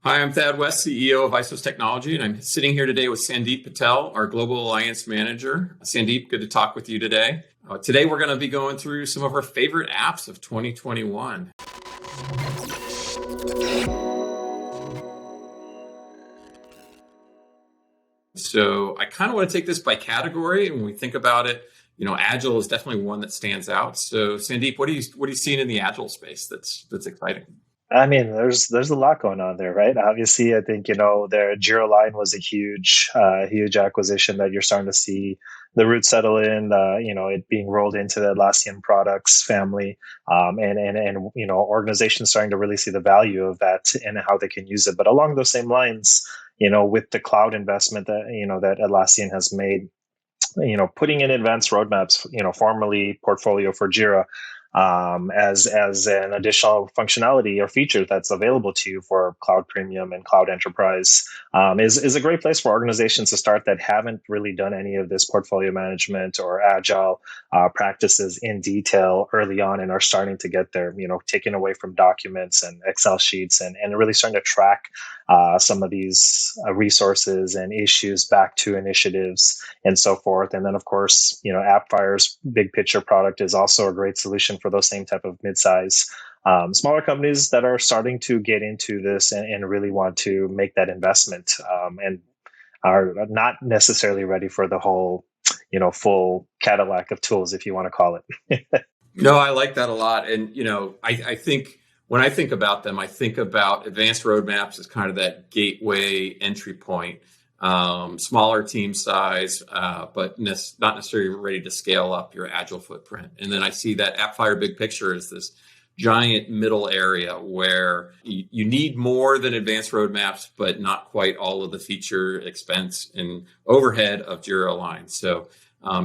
Hi, I'm Thad West, CEO of ISOS Technology, and I'm sitting here today with Sandeep Patel, our Global Alliance Manager. Sandeep, good to talk with you today. Today, we're going to be going through some of our favorite apps of 2021. So I kind of want to take this by category. And when we think about it, Agile is definitely one that stands out. So Sandeep, what are you seeing in the Agile space that's exciting? I mean, there's a lot going on there, right? Obviously, I think their Jira Align was a huge acquisition that you're starting to see the roots settle in. It being rolled into the Atlassian products family, and organizations starting to really see the value of that and how they can use it. But along those same lines, with the cloud investment that Atlassian has made, putting in advanced roadmaps, formerly portfolio for Jira, as an additional functionality or feature that's available to you for Cloud Premium and Cloud Enterprise, is a great place for organizations to start that haven't really done any of this portfolio management or agile practices in detail early on and are starting to get there, taken away from documents and Excel sheets and really starting to track some of these resources and issues back to initiatives and so forth. And then, of course, AppFire's big picture product is also a great solution for those same type of mid-size smaller companies that are starting to get into this and really want to make that investment, and are not necessarily ready for the whole, full Cadillac of tools, if you want to call it. No, I like that a lot. And, I think when I think about them, I think about advanced roadmaps as kind of that gateway entry point, smaller team size, but not necessarily ready to scale up your Agile footprint. And then I see that AppFire big picture is this giant middle area where you need more than advanced roadmaps, but not quite all of the feature, expense, and overhead of Jira Align. So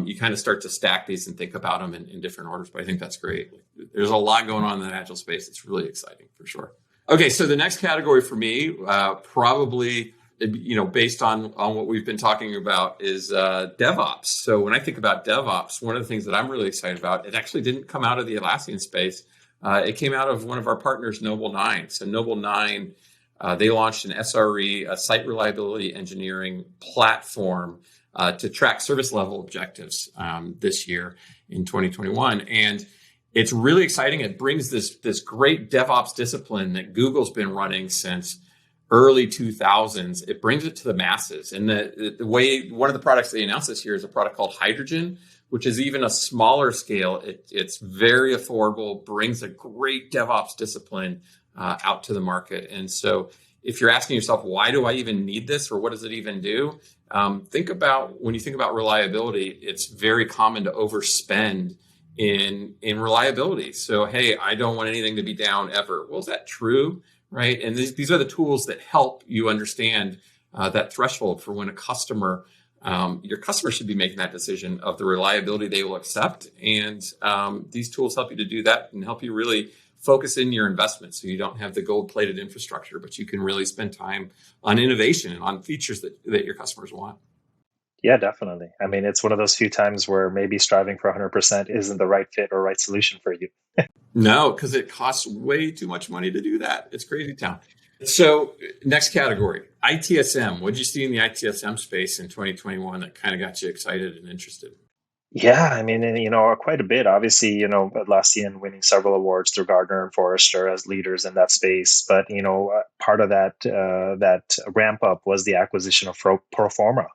you kind of start to stack these and think about them in different orders, but I think that's great. There's a lot going on in the Agile space. It's really exciting for sure. Okay, so the next category for me, probably, based on what we've been talking about, is DevOps. So when I think about DevOps, one of the things that I'm really excited about, it actually didn't come out of the Atlassian space. It came out of one of our partners, Noble9. So Noble9, they launched an SRE, a site reliability engineering platform, to track service level objectives this year in 2021. And it's really exciting. It brings this great DevOps discipline that Google's been running since early 2000s. It brings it to the masses. And the way, one of the products they announced this year is a product called Hydrogen, which is even a smaller scale. It's very affordable, brings a great DevOps discipline out to the market. And so if you're asking yourself, why do I even need this, or what does it even do? When you think about reliability, it's very common to overspend in reliability. So, hey, I don't want anything to be down ever. Well, is that true? Right. And these are the tools that help you understand that threshold for when your customer should be making that decision of the reliability they will accept. And these tools help you to do that and help you really focus in your investment so you don't have the gold-plated infrastructure, but you can really spend time on innovation and on features that your customers want. Yeah, definitely. I mean, it's one of those few times where maybe striving for 100% isn't the right fit or right solution for you. No, because it costs way too much money to do that. It's crazy town. So next category, ITSM. What did you see in the ITSM space in 2021 that kind of got you excited and interested? Yeah, I mean, quite a bit. Obviously, Atlassian winning several awards through Gartner and Forrester as leaders in that space. But part of that ramp up was the acquisition of Proforma.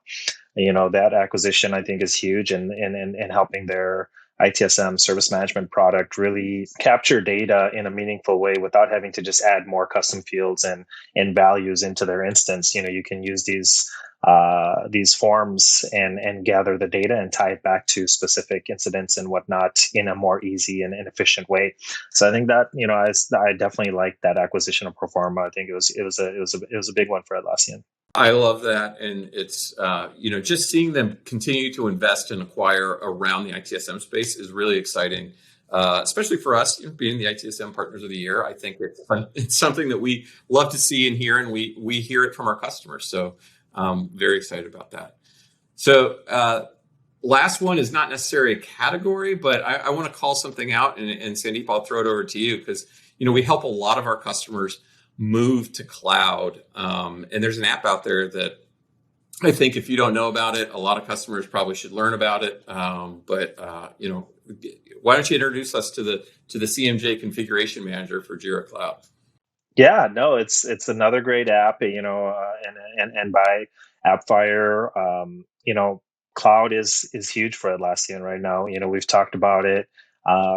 That acquisition I think is huge and helping their ITSM service management product really capture data in a meaningful way without having to just add more custom fields and values into their instance. You can use these forms and gather the data and tie it back to specific incidents and whatnot in a more easy and efficient way. So I think that I definitely like that acquisition of Proforma. I think it was a big one for Atlassian. I love that. And it's, just seeing them continue to invest and acquire around the ITSM space is really exciting, especially for us, being the ITSM Partners of the Year. I think it's something that we love to see and hear, and we hear it from our customers. So very excited about that. So last one is not necessarily a category, but I want to call something out. And Sandeep, I'll throw it over to you because, we help a lot of our customers move to cloud. And there's an app out there that I think if you don't know about it, a lot of customers probably should learn about it. Why don't you introduce us to the CMJ Configuration Manager for Jira Cloud? Yeah, no, it's another great app, and by AppFire, cloud is huge for Atlassian right now. We've talked about it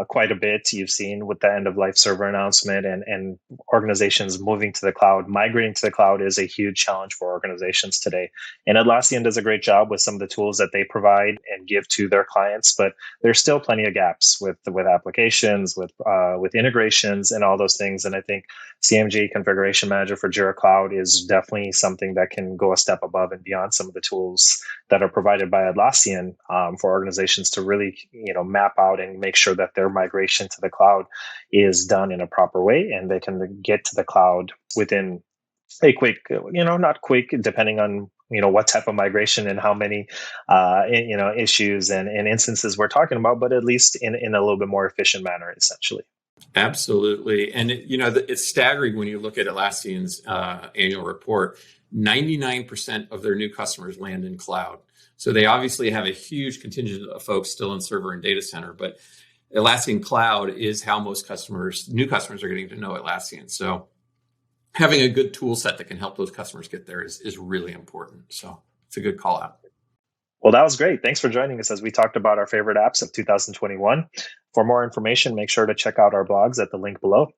quite a bit. You've seen with the end of life server announcement and organizations moving to the cloud, migrating to the cloud is a huge challenge for organizations today. And Atlassian does a great job with some of the tools that they provide and give to their clients, but there's still plenty of gaps with applications, with integrations, and all those things. And I think CMJ Configuration Manager for Jira Cloud is definitely something that can go a step above and beyond some of the tools that are provided by Atlassian for organizations to really, map out and make sure that their migration to the cloud is done in a proper way, and they can get to the cloud within a quick, not quick, depending on what type of migration and how many issues and instances we're talking about, but at least in a little bit more efficient manner, essentially. Absolutely. And it's staggering when you look at Atlassian's annual report. 99% of their new customers land in cloud. So they obviously have a huge contingent of folks still in server and data center, but Atlassian Cloud is how most new customers are getting to know Atlassian. So having a good tool set that can help those customers get there is really important. So it's a good call out. Well, that was great. Thanks for joining us as we talked about our favorite apps of 2021. For more information, make sure to check out our blogs at the link below.